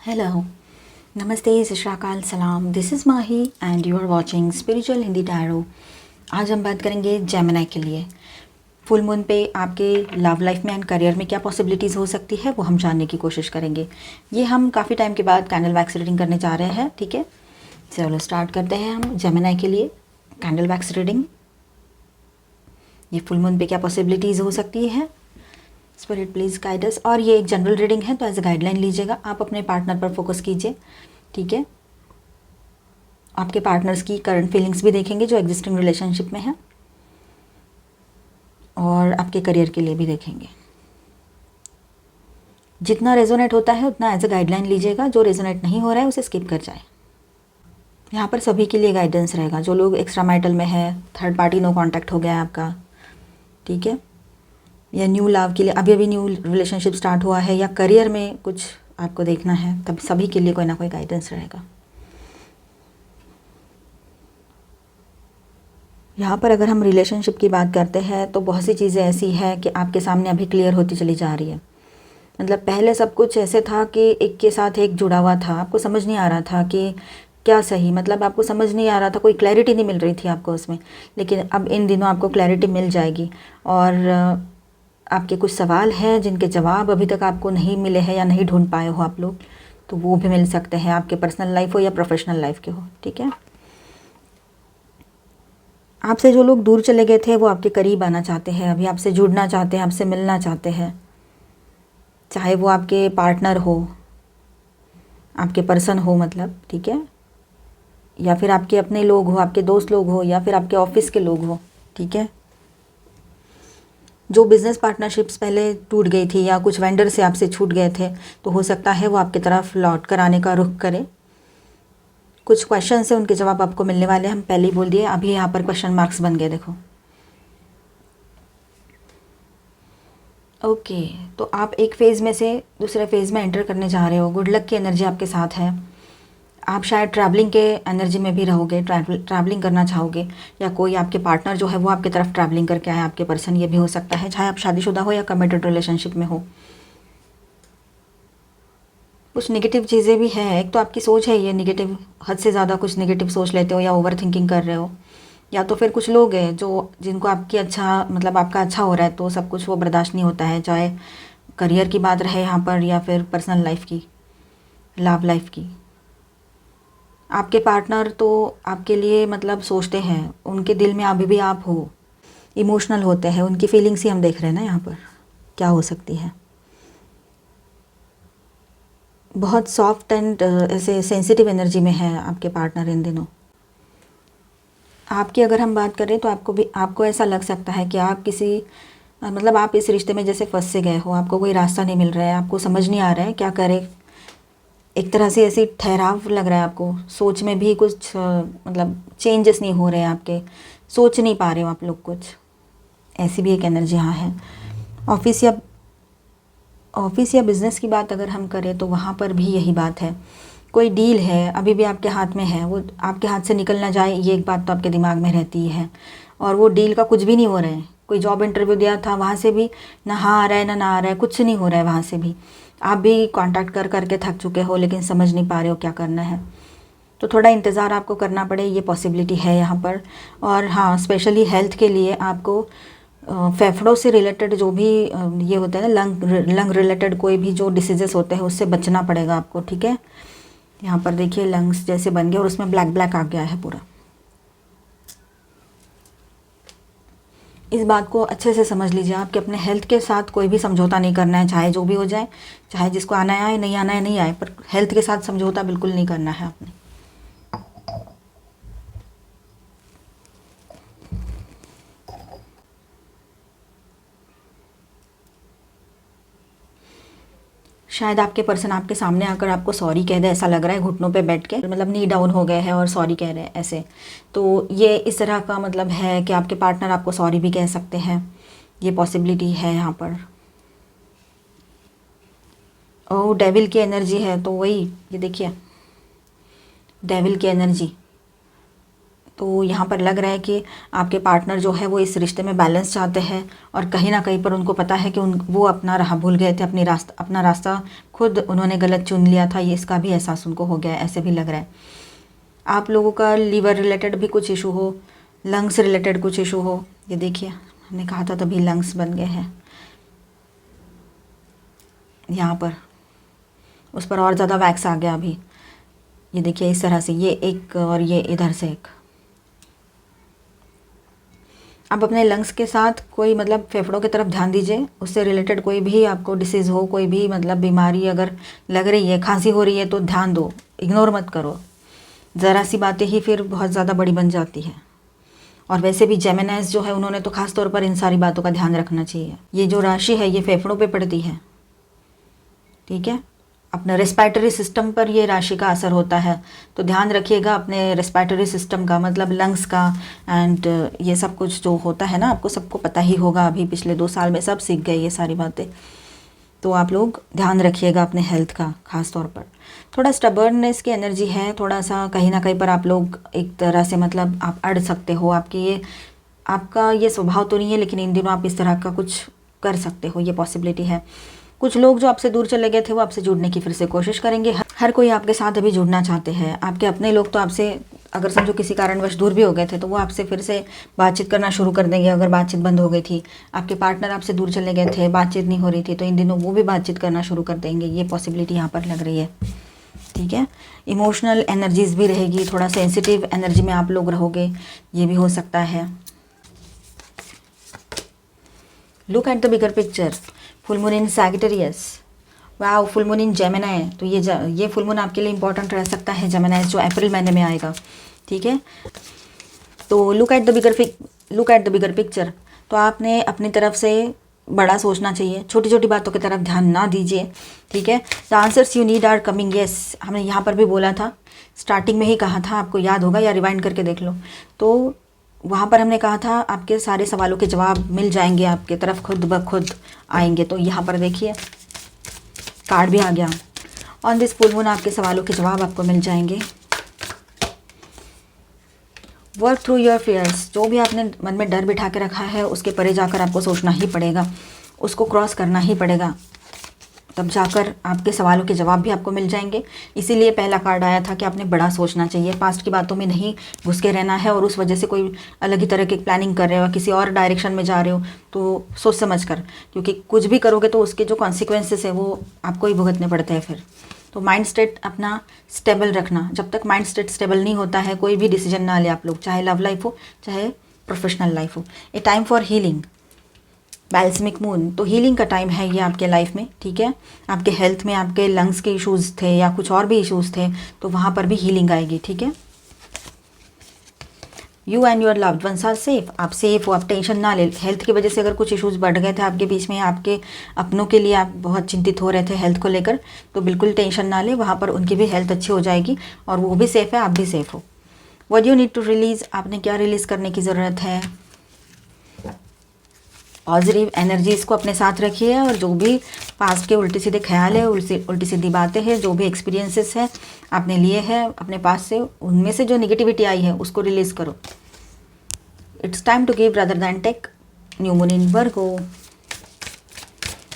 Hello, Namaste, सत श्री अकाल, सलाम. This is Mahi and you are watching spiritual Hindi tarot. आज हम बात करेंगे जेमिनी के लिए. फुल मून पे आपके लव लाइफ में एंड करियर में क्या पॉसिबिलिटीज़ हो सकती है वो हम जानने की कोशिश करेंगे. ये हम काफ़ी टाइम के बाद कैंडल वैक्स रीडिंग करने जा रहे हैं. ठीक है, चलो स्टार्ट करते हैं हम जेमिनी के लिए कैंडल वैक्स रीडिंग. ये फुल मून पे क्या पॉसिबिलिटीज़ हो सकती है. Spirit please guide us. और ये एक जनरल रीडिंग है तो एज अ गाइडलाइन लीजिएगा. आप अपने पार्टनर पर फोकस कीजिए. ठीक है, आपके पार्टनर्स की करंट फीलिंग्स भी देखेंगे जो एग्जिस्टिंग रिलेशनशिप में है, और आपके करियर के लिए भी देखेंगे. जितना रेजोनेट होता है उतना एज अ गाइडलाइन लीजिएगा. जो रेजोनेट नहीं हो रहा है उसे स्किप कर जाए. यहाँ पर सभी के लिए गाइडेंस रहेगा. जो लोग एक्स्ट्रा मैरिटल में है, थर्ड पार्टी नो कांटेक्ट हो गया है आपका, ठीक है, या न्यू लव के लिए अभी अभी न्यू रिलेशनशिप स्टार्ट हुआ है, या करियर में कुछ आपको देखना है, तब सभी के लिए कोई ना कोई गाइडेंस रहेगा. यहाँ पर अगर हम रिलेशनशिप की बात करते हैं तो बहुत सी चीज़ें ऐसी है कि आपके सामने अभी क्लियर होती चली जा रही है. मतलब पहले सब कुछ ऐसे था कि एक के साथ एक जुड़ा हुआ था, आपको समझ नहीं आ रहा था कि क्या सही, मतलब आपको समझ नहीं आ रहा था, कोई क्लैरिटी नहीं मिल रही थी आपको उसमें. लेकिन अब इन दिनों आपको क्लैरिटी मिल जाएगी. और आपके कुछ सवाल हैं जिनके जवाब अभी तक आपको नहीं मिले हैं या नहीं ढूंढ पाए हो आप लोग, तो वो भी मिल सकते हैं. आपके पर्सनल लाइफ हो या प्रोफेशनल लाइफ के हो. ठीक है, आपसे जो लोग दूर चले गए थे वो आपके करीब आना चाहते हैं, अभी आपसे जुड़ना चाहते हैं, आपसे मिलना चाहते हैं. चाहे वो आपके पार्टनर हो, आपके पर्सन हो, मतलब ठीक है, या फिर आपके अपने लोग हो, आपके दोस्त लोग हो, या फिर आपके ऑफिस के लोग हो. ठीक है, जो बिज़नेस पार्टनरशिप्स पहले टूट गई थी या कुछ वेंडर से आपसे छूट गए थे, तो हो सकता है वो आपकी तरफ लौट कर आने का रुख करें. कुछ क्वेश्चन से उनके जवाब आपको मिलने वाले हैं. हम पहले ही बोल दिए, अभी यहाँ पर क्वेश्चन मार्क्स बन गए, देखो. ओके, तो आप एक फ़ेज़ में से दूसरे फ़ेज़ में एंटर करने जा रहे हो. गुड लक की एनर्जी आपके साथ है. आप शायद ट्रैवलिंग के एनर्जी में भी रहोगे, ट्रैवलिंग करना चाहोगे, या कोई आपके पार्टनर जो है वो आपकी तरफ ट्रैवलिंग करके आए, आपके पर्सन. ये भी हो सकता है, चाहे आप शादीशुदा हो या कमिटेड रिलेशनशिप में हो. कुछ नेगेटिव चीज़ें भी हैं. एक तो आपकी सोच है, ये नेगेटिव, हद से ज़्यादा कुछ नेगेटिव सोच लेते हो या ओवर थिंकिंग कर रहे हो. या तो फिर कुछ लोग हैं जो जिनको आपकी अच्छा, मतलब आपका अच्छा हो रहा है तो सब कुछ वो बर्दाश्त नहीं होता है, चाहे करियर की बात रहे यहाँ पर या फिर पर्सनल लाइफ की, लव लाइफ की. आपके पार्टनर तो आपके लिए मतलब सोचते हैं, उनके दिल में अभी भी आप हो, इमोशनल होते हैं. उनकी फीलिंग्स ही हम देख रहे हैं ना यहाँ पर, क्या हो सकती है. बहुत सॉफ्ट एंड ऐसे सेंसिटिव एनर्जी में है आपके पार्टनर इन दिनों. आपकी अगर हम बात करें तो आपको ऐसा लग सकता है कि आप किसी मतलब आप इस रिश्ते में जैसे फंस से गए हो. आपको कोई रास्ता नहीं मिल रहा है, आपको समझ नहीं आ रहा है क्या करें. एक तरह से ऐसी ठहराव लग रहा है आपको. सोच में भी कुछ मतलब चेंजेस नहीं हो रहे हैं आपके, सोच नहीं पा रहे हो आप लोग कुछ. ऐसी भी एक एनर्जी यहाँ है. ऑफिस या बिज़नेस की बात अगर हम करें तो वहाँ पर भी यही बात है. कोई डील है अभी भी आपके हाथ में है, वो आपके हाथ से निकल ना जाए, ये एक बात तो आपके दिमाग में रहती है. और वो डील का कुछ भी नहीं हो रहा है. कोई जॉब इंटरव्यू दिया था, वहाँ से भी ना हाँ आ रहा है ना आ रहा है, कुछ नहीं हो रहा है वहाँ से भी. आप भी कांटेक्ट कर करके थक चुके हो, लेकिन समझ नहीं पा रहे हो क्या करना है. तो थोड़ा इंतज़ार आपको करना पड़े, ये पॉसिबिलिटी है यहाँ पर. और हाँ, स्पेशली हेल्थ के लिए आपको फेफड़ों से रिलेटेड जो भी ये होता है ना, लंग रिलेटेड कोई भी जो डिसीजेस होते हैं उससे बचना पड़ेगा आपको. ठीक है, यहाँ पर देखिए लंग्स जैसे बन गए और उसमें ब्लैक ब्लैक आ गया है पूरा. इस बात को अच्छे से समझ लीजिए आप कि अपने हेल्थ के साथ कोई भी समझौता नहीं करना है, चाहे जो भी हो जाए, चाहे जिसको आना है नहीं आना है नहीं आए, पर हेल्थ के साथ समझौता बिल्कुल नहीं करना है आपने. शायद आपके पर्सन आपके सामने आकर आपको सॉरी कह दे, ऐसा लग रहा है घुटनों पे बैठ के, मतलब नी डाउन हो गए हैं और सॉरी कह रहे हैं ऐसे. तो ये इस तरह का मतलब है कि आपके पार्टनर आपको सॉरी भी कह सकते हैं. ये पॉसिबिलिटी है यहाँ पर. ओ, डेविल की एनर्जी है तो वही, ये देखिए डेविल की एनर्जी. तो यहाँ पर लग रहा है कि आपके पार्टनर जो है वो इस रिश्ते में बैलेंस चाहते हैं, और कहीं ना कहीं पर उनको पता है कि वो अपना राह भूल गए थे, अपना रास्ता खुद उन्होंने गलत चुन लिया था, ये इसका भी एहसास उनको हो गया है, ऐसे भी लग रहा है। आप लोगों का लीवर रिलेटेड भी कुछ इशू हो, लंग्स रिलेटेड कुछ इशू हो। ये देखिए, हमने कहा था तभी लंग्स बन गए हैं यहाँ पर, उस पर और ज़्यादा वैक्स आ गया अभी। ये देखिए इस तरह से, ये एक और ये इधर से एक। आप अपने लंग्स के साथ कोई मतलब फेफड़ों की तरफ ध्यान दीजिए, उससे रिलेटेड कोई भी आपको डिसीज़ हो, कोई भी मतलब बीमारी अगर लग रही है, खांसी हो रही है, तो ध्यान दो, इग्नोर मत करो। ज़रा सी बातें ही फिर बहुत ज़्यादा बड़ी बन जाती है। और वैसे भी जेमिनाइज जो है उन्होंने तो खास तौर पर इन सारी बातों का ध्यान रखना चाहिए। ये जो राशि है ये फेफड़ों पे पड़ती है, ठीक है, अपना रेस्पिरेटरी सिस्टम पर ये राशि का असर होता है, तो ध्यान रखिएगा अपने रेस्पिरेटरी सिस्टम का, मतलब लंग्स का, एंड ये सब कुछ जो होता है ना, आपको सबको पता ही होगा, अभी पिछले 2 साल में सब सीख गए ये सारी बातें। तो आप लोग ध्यान रखिएगा अपने हेल्थ का खास तौर पर। थोड़ा स्टबर्ननेस की एनर्जी है, थोड़ा सा कहीं ना कहीं पर आप लोग एक तरह से मतलब आप अड़ सकते हो, आपका ये स्वभाव तो नहीं है, लेकिन इन दिनों आप इस तरह का कुछ कर सकते हो, ये पॉसिबिलिटी है। कुछ लोग जो आपसे दूर चले गए थे वो आपसे जुड़ने की फिर से कोशिश करेंगे। हर कोई आपके साथ अभी जुड़ना चाहते हैं। आपके अपने लोग तो आपसे अगर समझो किसी कारणवश दूर भी हो गए थे तो वो आपसे फिर से बातचीत करना शुरू कर देंगे, अगर बातचीत बंद हो गई थी। आपके पार्टनर आपसे दूर चले गए थे, बातचीत नहीं हो रही थी, तो इन दिनों वो भी बातचीत करना शुरू कर देंगे, ये पॉसिबिलिटी यहाँ पर लग रही है, ठीक है। इमोशनल एनर्जीज भी रहेगी, थोड़ा सेंसिटिव एनर्जी में आप लोग रहोगे, ये भी हो सकता है। Look at the bigger picture. Full moon in Sagittarius, wow, full moon in Gemini, तो ये फुल मून आपके लिए इंपॉर्टेंट रह सकता है, जेमिनी जो अप्रैल महीने में आएगा, ठीक है। तो look at the bigger picture, तो आपने अपनी तरफ से बड़ा सोचना चाहिए, छोटी छोटी बातों की तरफ ध्यान ना दीजिए, ठीक है। The answers you need are coming, yes, हमने यहाँ पर भी बोला था, स्टार्टिंग में ही कहा था, आपको याद होगा या रिवाइंड करके देख लो, तो वहाँ पर हमने कहा था आपके सारे सवालों के जवाब मिल जाएंगे, आपके तरफ खुद ब खुद आएंगे। तो यहाँ पर देखिए कार्ड भी आ गया, ऑन दिस फुल मून आपके सवालों के जवाब आपको मिल जाएंगे। वर्क थ्रू योर फियर्स, जो भी आपने मन में डर बिठा के रखा है उसके परे जाकर आपको सोचना ही पड़ेगा, उसको क्रॉस करना ही पड़ेगा, तब जाकर आपके सवालों के जवाब भी आपको मिल जाएंगे। इसीलिए पहला कार्ड आया था कि आपने बड़ा सोचना चाहिए, पास्ट की बातों में नहीं घुस के रहना है, और उस वजह से कोई अलग ही तरह की प्लानिंग कर रहे हो, किसी और डायरेक्शन में जा रहे हो, तो सोच समझ कर, क्योंकि कुछ भी करोगे तो उसके जो कॉन्सिक्वेंसेस है वो आपको ही भुगतने पड़ते हैं फिर। तो माइंड स्टेट अपना स्टेबल रखना, जब तक माइंड स्टेट स्टेबल नहीं होता है कोई भी डिसीजन ना ले आप लोग, चाहे लव लाइफ हो चाहे प्रोफेशनल लाइफ हो। A time for healing, balsamic moon, तो हीलिंग का टाइम है ये आपके लाइफ में, ठीक है। आपके हेल्थ में आपके लंग्स के इश्यूज़ थे या कुछ और भी इश्यूज़ थे, तो वहाँ पर भी हीलिंग आएगी, ठीक है। You and your loved ones are safe, आप सेफ हो, आप टेंशन ना ले। हेल्थ की वजह से अगर कुछ इश्यूज़ बढ़ गए थे आपके बीच में, आपके अपनों के लिए आप बहुत चिंतित हो रहे थे हेल्थ को लेकर, तो बिल्कुल टेंशन ना ले, वहाँ पर उनकी भी हेल्थ अच्छी हो जाएगी और वो भी सेफ़ है, आप भी सेफ़ हो। What you need to release, आपने क्या रिलीज़ करने की ज़रूरत है। पॉजिटिव एनर्जीज को अपने साथ रखिए, और जो भी पास्ट के उल्टे सीधे ख्याल है, उल्टी सीधी बातें हैं, जो भी एक्सपीरियंसेस हैं आपने लिए हैं अपने पास से, उनमें से जो निगेटिविटी आई है उसको रिलीज़ करो। It's time to give rather than take. New moon in Virgo,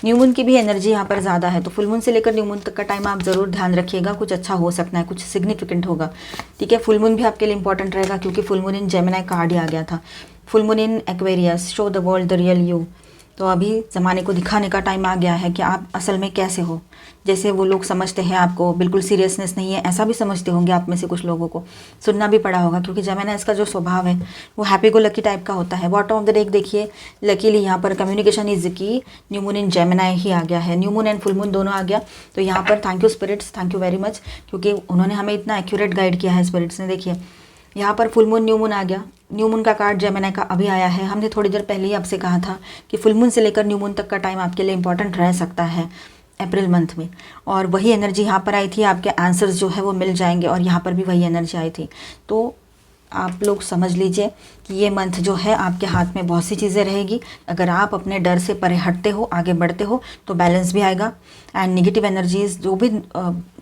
new moon की भी एनर्जी यहाँ पर ज़्यादा है, तो फुल मून से लेकर न्यू मून तक का टाइम आप ज़रूर ध्यान रखिएगा, कुछ अच्छा हो सकता है, कुछ सिग्निफिकेंट होगा, ठीक है। फुल मून भी आपके लिए इंपॉर्टेंट रहेगा, क्योंकि full moon in Gemini card ही आ गया था। Full moon in Aquarius, show the world the real you, तो अभी ज़माने को दिखाने का टाइम आ गया है कि आप असल में कैसे हो। जैसे वो लोग समझते हैं आपको बिल्कुल सीरियसनेस नहीं है, ऐसा भी समझते होंगे आप में से कुछ लोगों को, सुनना भी पड़ा होगा, क्योंकि जेमिनी इसका जो स्वभाव है वो हैप्पी गो लकी टाइप का होता है। बॉटम ऑफ द डेक देखिए, लकीली यहाँ पर communication is key, new moon in Gemini ही आ गया है, new moon and full moon दोनों आ गया। तो यहाँ पर thank you spirits, thank you very much, क्योंकि उन्होंने हमें इतना एक्यूरेट गाइड किया है स्पिरिट्स ने। देखिए यहाँ पर फुल मून न्यू मून आ गया, न्यू मून का कार्ड जेमिनी का अभी आया है। हमने थोड़ी देर पहले ही आपसे कहा था कि फुल मून से लेकर न्यू मून तक का टाइम आपके लिए इंपॉर्टेंट रह सकता है अप्रैल मंथ में, और वही एनर्जी यहाँ पर आई थी, आपके आंसर्स जो है वो मिल जाएंगे, और यहाँ पर भी वही एनर्जी आई थी। तो आप लोग समझ लीजिए कि ये मंथ जो है आपके हाथ में बहुत सी चीज़ें रहेगी। अगर आप अपने डर से परे हटते हो, आगे बढ़ते हो, तो बैलेंस भी आएगा। एंड निगेटिव एनर्जीज, जो भी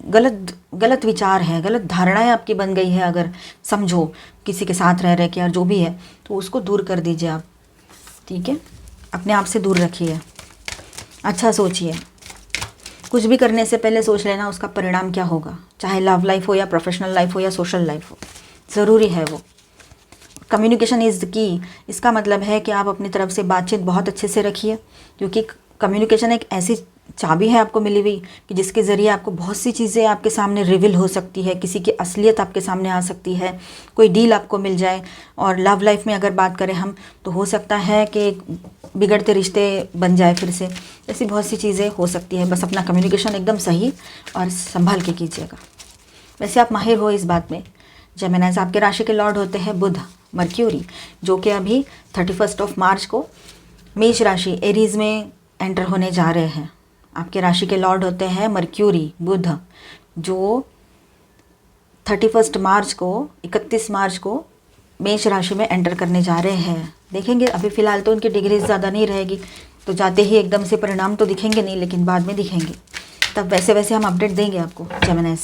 गलत गलत विचार है, गलत धारणाएं आपकी बन गई है, अगर समझो किसी के साथ रह रहे के या जो भी है, तो उसको दूर कर दीजिए आप। ठीक है, अपने आप से दूर रखिए। अच्छा सोचिए, कुछ भी करने से पहले सोच लेना उसका परिणाम क्या होगा, चाहे लव लाइफ हो या प्रोफेशनल लाइफ हो या सोशल लाइफ हो, ज़रूरी है वो। Communication is the key. इसका मतलब है कि आप अपनी तरफ से बातचीत बहुत अच्छे से रखिए, क्योंकि कम्युनिकेशन एक ऐसी चाबी है आपको मिली हुई कि जिसके ज़रिए आपको बहुत सी चीज़ें आपके सामने रिवील हो सकती है, किसी की असलियत आपके सामने आ सकती है, कोई डील आपको मिल जाए। और लव लाइफ में अगर बात करें हम, तो हो सकता है कि बिगड़ते रिश्ते बन जाए फिर से, ऐसी बहुत सी चीज़ें हो सकती है। बस अपना कम्युनिकेशन एकदम सही और संभाल के कीजिएगा। वैसे आप माहिर हो इस बात में। जेमिनाइज, आपके राशि के लॉर्ड होते हैं बुध, मर्क्यूरी, जो कि अभी 31 मार्च को मेष राशि एरीज में एंटर होने जा रहे हैं। आपके राशि के लॉर्ड होते हैं मर्क्यूरी, बुध, जो 31 मार्च को 31 मार्च को मेष राशि में एंटर करने जा रहे हैं। देखेंगे, अभी फ़िलहाल तो उनकी डिग्री ज़्यादा नहीं रहेगी, तो जाते ही एकदम से परिणाम तो दिखेंगे नहीं, लेकिन बाद में दिखेंगे। तब वैसे वैसे हम अपडेट देंगे आपको जेमिनाइज।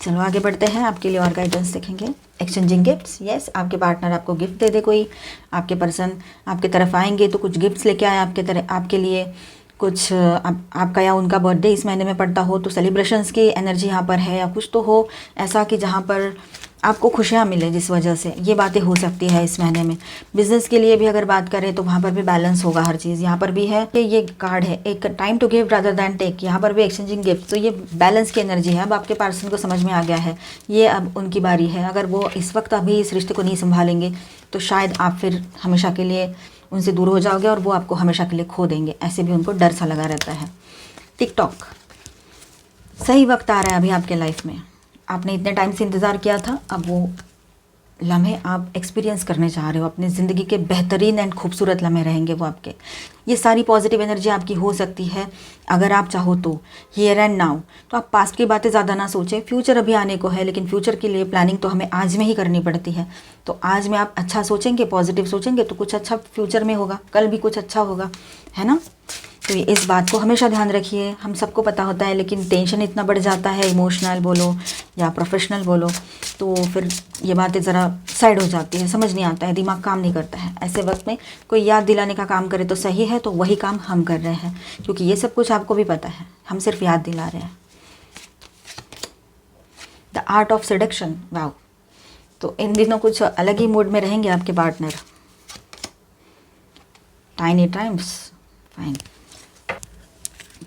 चलो आगे बढ़ते हैं, आपके लिए और गाइडेंस देखेंगे। एक्सचेंजिंग गिफ्ट्स, यस, आपके पार्टनर आपको गिफ्ट दे दे, कोई आपके पर्सन आपके तरफ आएंगे तो कुछ गिफ्ट्स लेके आए आपके लिए। कुछ आपका या उनका बर्थडे इस महीने में पड़ता हो तो सेलिब्रेशंस की एनर्जी यहाँ पर है, या कुछ तो हो ऐसा कि जहाँ पर आपको खुशियाँ मिले जिस वजह से, ये बातें हो सकती है इस महीने में। बिजनेस के लिए भी अगर बात करें तो वहाँ पर भी बैलेंस होगा हर चीज़। यहाँ पर भी है कि ये कार्ड है एक time to give rather than take, यहाँ पर भी एक्सचेंजिंग गिफ्ट, तो ये बैलेंस की एनर्जी है। अब आपके पर्सन को समझ में आ गया है, ये अब उनकी बारी है। अगर वो इस वक्त अभी इस रिश्ते को नहीं संभालेंगे तो शायद आप फिर हमेशा के लिए उनसे दूर हो जाओगे और वो आपको हमेशा के लिए खो देंगे, ऐसे भी उनको डर सा लगा रहता है। टिकटॉक, सही वक्त आ रहा है अभी आपके लाइफ में। आपने इतने टाइम से इंतज़ार किया था, अब वो लम्हे आप एक्सपीरियंस करने जा रहे हो। अपनी ज़िंदगी के बेहतरीन एंड खूबसूरत लम्हे रहेंगे वो आपके। ये सारी पॉजिटिव एनर्जी आपकी हो सकती है अगर आप चाहो तो, हियर एंड नाउ। तो आप पास्ट की बातें ज़्यादा ना सोचें, फ्यूचर अभी आने को है, लेकिन फ्यूचर के लिए प्लानिंग तो हमें आज में ही करनी पड़ती है। तो आज में आप अच्छा सोचेंगे, पॉजिटिव सोचेंगे तो कुछ अच्छा फ्यूचर में होगा, कल भी कुछ अच्छा होगा, है ना। तो इस बात को हमेशा ध्यान रखिए। हम सबको पता होता है, लेकिन टेंशन इतना बढ़ जाता है, इमोशनल बोलो या प्रोफेशनल बोलो, तो फिर ये बातें ज़रा साइड हो जाती है, समझ नहीं आता है, दिमाग काम नहीं करता है। ऐसे वक्त में कोई याद दिलाने का काम करे तो सही है, तो वही काम हम कर रहे हैं, क्योंकि ये सब कुछ आपको भी पता है, हम सिर्फ याद दिला रहे हैं। The art of seduction, wow, तो इन दिनों कुछ अलग ही मूड में रहेंगे आपके पार्टनर। Tiny times, fine.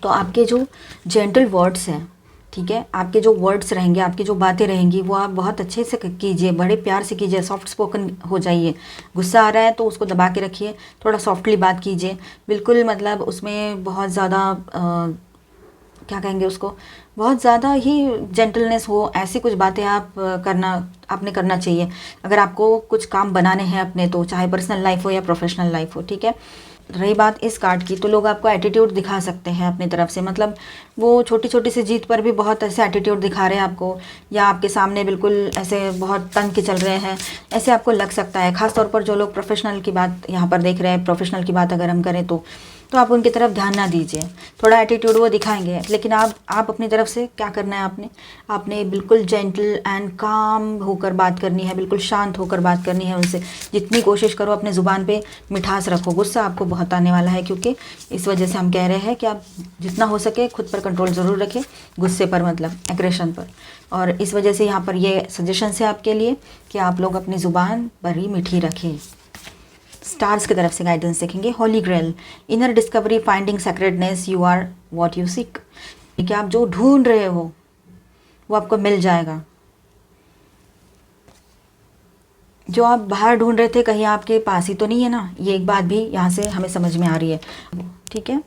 तो आपके जो जेंटल वर्ड्स हैं, ठीक है, आपके जो वर्ड्स रहेंगे, आपकी जो बातें रहेंगी, वो आप बहुत अच्छे से कीजिए, बड़े प्यार से कीजिए, सॉफ्ट स्पोकन हो जाइए। गुस्सा आ रहा है तो उसको दबा के रखिए, थोड़ा सॉफ्टली बात कीजिए, बिल्कुल मतलब उसमें बहुत ज़्यादा क्या कहेंगे उसको, बहुत ज़्यादा ही जेंटलनेस हो, ऐसी कुछ बातें आपने करना चाहिए अगर आपको कुछ काम बनाने हैं अपने, तो चाहे पर्सनल लाइफ हो या प्रोफेशनल लाइफ हो, ठीक है। रही बात इस कार्ड की, तो लोग आपको एटीट्यूड दिखा सकते हैं अपनी तरफ से, मतलब वो छोटी छोटी सी जीत पर भी बहुत ऐसे एटीट्यूड दिखा रहे हैं आपको, या आपके सामने बिल्कुल ऐसे बहुत तन के चल रहे हैं, ऐसे आपको लग सकता है। ख़ास तौर पर जो लोग प्रोफेशनल की बात यहाँ पर देख रहे हैं, प्रोफेशनल की बात अगर हम करें तो आप उनकी तरफ ध्यान ना दीजिए, थोड़ा एटीट्यूड वो दिखाएंगे, लेकिन आप अपनी तरफ से क्या करना है, आपने बिल्कुल जेंटल एंड काम होकर बात करनी है, बिल्कुल शांत होकर बात करनी है उनसे। जितनी कोशिश करो अपने ज़ुबान पे मिठास रखो। गुस्सा आपको बहुत आने वाला है, क्योंकि इस वजह से हम कह रहे हैं कि आप जितना हो सके खुद पर कंट्रोल ज़रूर रखें, गुस्से पर मतलब एग्रेशन पर। और इस वजह से यहाँ पर ये सजेशन है आपके लिए कि आप लोग अपनी ज़ुबान बड़ी मीठी रखें। स्टार्स की तरफ से गाइडेंस देखेंगे। Holy grail, inner discovery, finding secretness, you are what you seek, कि आप जो ढूंढ रहे हो वो आपको मिल जाएगा। जो आप बाहर ढूंढ रहे थे कहीं आपके पास ही तो नहीं है ना, ये एक बात भी यहाँ से हमें समझ में आ रही है, ठीक है।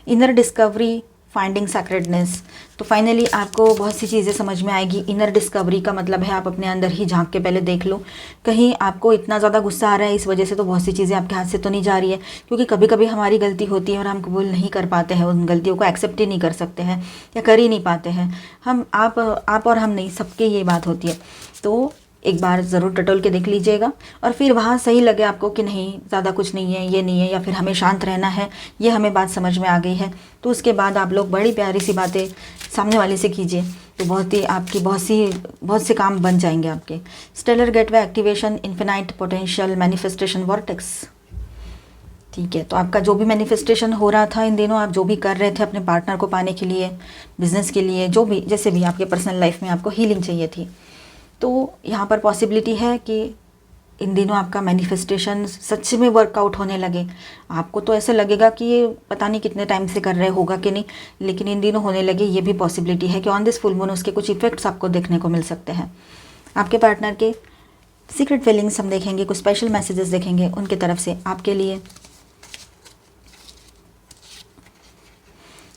इनर डिस्कवरी, फाइंडिंग सेक्रेटनेस, तो फाइनली आपको बहुत सी चीज़ें समझ में आएगी। इनर डिस्कवरी का मतलब है आप अपने अंदर ही झांक के पहले देख लो, कहीं आपको इतना ज़्यादा गुस्सा आ रहा है इस वजह से तो बहुत सी चीज़ें आपके हाथ से तो नहीं जा रही है, क्योंकि कभी कभी हमारी गलती होती है और हम कबूल नहीं कर पाते हैं, उन गलतियों को एक्सेप्ट ही नहीं कर सकते हैं या कर ही नहीं पाते हैं हम। आप और हम नहीं, सबके ये बात होती है। तो एक बार ज़रूर टटोल के देख लीजिएगा, और फिर वहाँ सही लगे आपको कि नहीं ज़्यादा कुछ नहीं है, ये नहीं है, या फिर हमें शांत रहना है, ये हमें बात समझ में आ गई है, तो उसके बाद आप लोग बड़ी प्यारी सी बातें सामने वाले से कीजिए, तो बहुत ही आपकी बहुत से काम बन जाएंगे आपके। Stellar gateway activation, infinite potential manifestation vortex. ठीक है, तो आपका जो भी मैनिफेस्टेशन हो रहा था इन दिनों, आप जो भी कर रहे थे अपने पार्टनर को पाने के लिए, बिजनेस के लिए, जो भी जैसे भी आपके पर्सनल लाइफ में आपको हीलिंग चाहिए थी, तो यहाँ पर पॉसिबिलिटी है कि इन दिनों आपका मैनिफेस्टेशन सच में वर्कआउट होने लगे। आपको तो ऐसे लगेगा कि ये पता नहीं कितने टाइम से कर रहे होगा कि नहीं, लेकिन इन दिनों होने लगे। ये भी पॉसिबिलिटी है कि ऑन दिस फुल मून उसके कुछ इफेक्ट्स आपको देखने को मिल सकते हैं। आपके पार्टनर के सीक्रेट फीलिंग्स हम देखेंगे, कुछ स्पेशल मैसेजेस देखेंगे उनके तरफ से आपके लिए।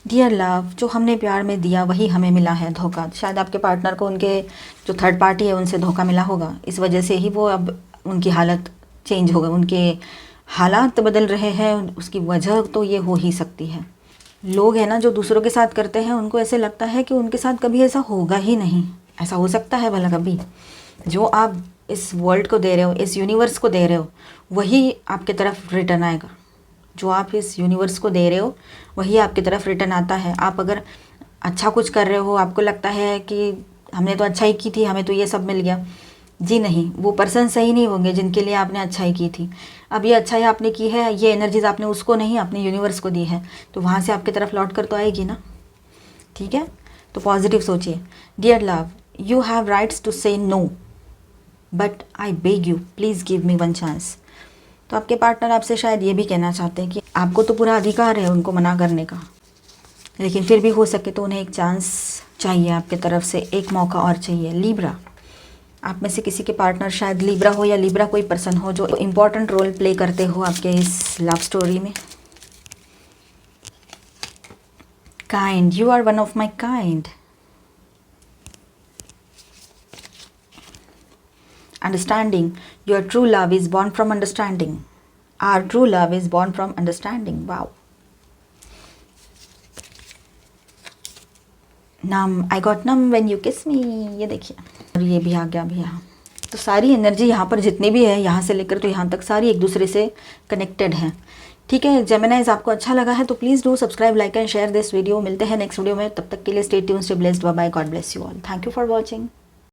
डियर लव, जो हमने प्यार में दिया वही हमें मिला है धोखा। शायद आपके पार्टनर को उनके जो थर्ड पार्टी है उनसे धोखा मिला होगा, इस वजह से ही वो अब उनकी हालत चेंज होगा, उनके हालात बदल रहे हैं। उसकी वजह तो ये हो ही सकती है। लोग हैं ना जो दूसरों के साथ करते हैं, उनको ऐसे लगता है कि उनके साथ कभी ऐसा होगा ही नहीं। ऐसा हो सकता है भला कभी? जो आप इस वर्ल्ड को दे रहे हो, इस यूनिवर्स को दे रहे हो, वही आपके तरफ रिटर्न आएगा। जो आप इस यूनिवर्स को दे रहे हो वही आपकी तरफ रिटर्न आता है। आप अगर अच्छा कुछ कर रहे हो, आपको लगता है कि हमने तो अच्छाई की थी, हमें तो ये सब मिल गया। जी नहीं, वो पर्सन सही नहीं होंगे जिनके लिए आपने अच्छाई की थी। अब ये अच्छाई आपने की है, ये एनर्जीज आपने उसको नहीं, अपने यूनिवर्स को दी है, तो वहाँ से आपकी तरफ लौट कर तो आएगी ना। ठीक है, तो पॉजिटिव सोचिए। Dear love, you have rights to say no, but I beg you please give me one chance. तो आपके पार्टनर आपसे शायद ये भी कहना चाहते हैं कि आपको तो पूरा अधिकार है उनको मना करने का, लेकिन फिर भी हो सके तो उन्हें एक चांस चाहिए आपके तरफ से, एक मौका और चाहिए। लिब्रा, आप में से किसी के पार्टनर शायद लिब्रा हो, या लिब्रा कोई पर्सन हो जो इम्पोर्टेंट रोल प्ले करते हो आपके इस लव स्टोरी में। Kind, you are one of my kind. Understanding, your true love is born from understanding. Our true love is born from understanding. Wow. Numb, I got numb when you kiss me. ये देखिए, और ये भी आ गया अभी यहाँ। तो सारी एनर्जी यहाँ पर जितनी भी है, यहाँ से लेकर तो यहाँ तक सारी एक दूसरे से कनेक्टेड हैं। ठीक है जेमिनाइज, आपको अच्छा लगा है तो please do subscribe, like and share this video. मिलते हैं नेक्स्ट वीडियो में, तब तक के लिए stay tuned, stay blessed, bye bye, God bless you all, thank you for watching.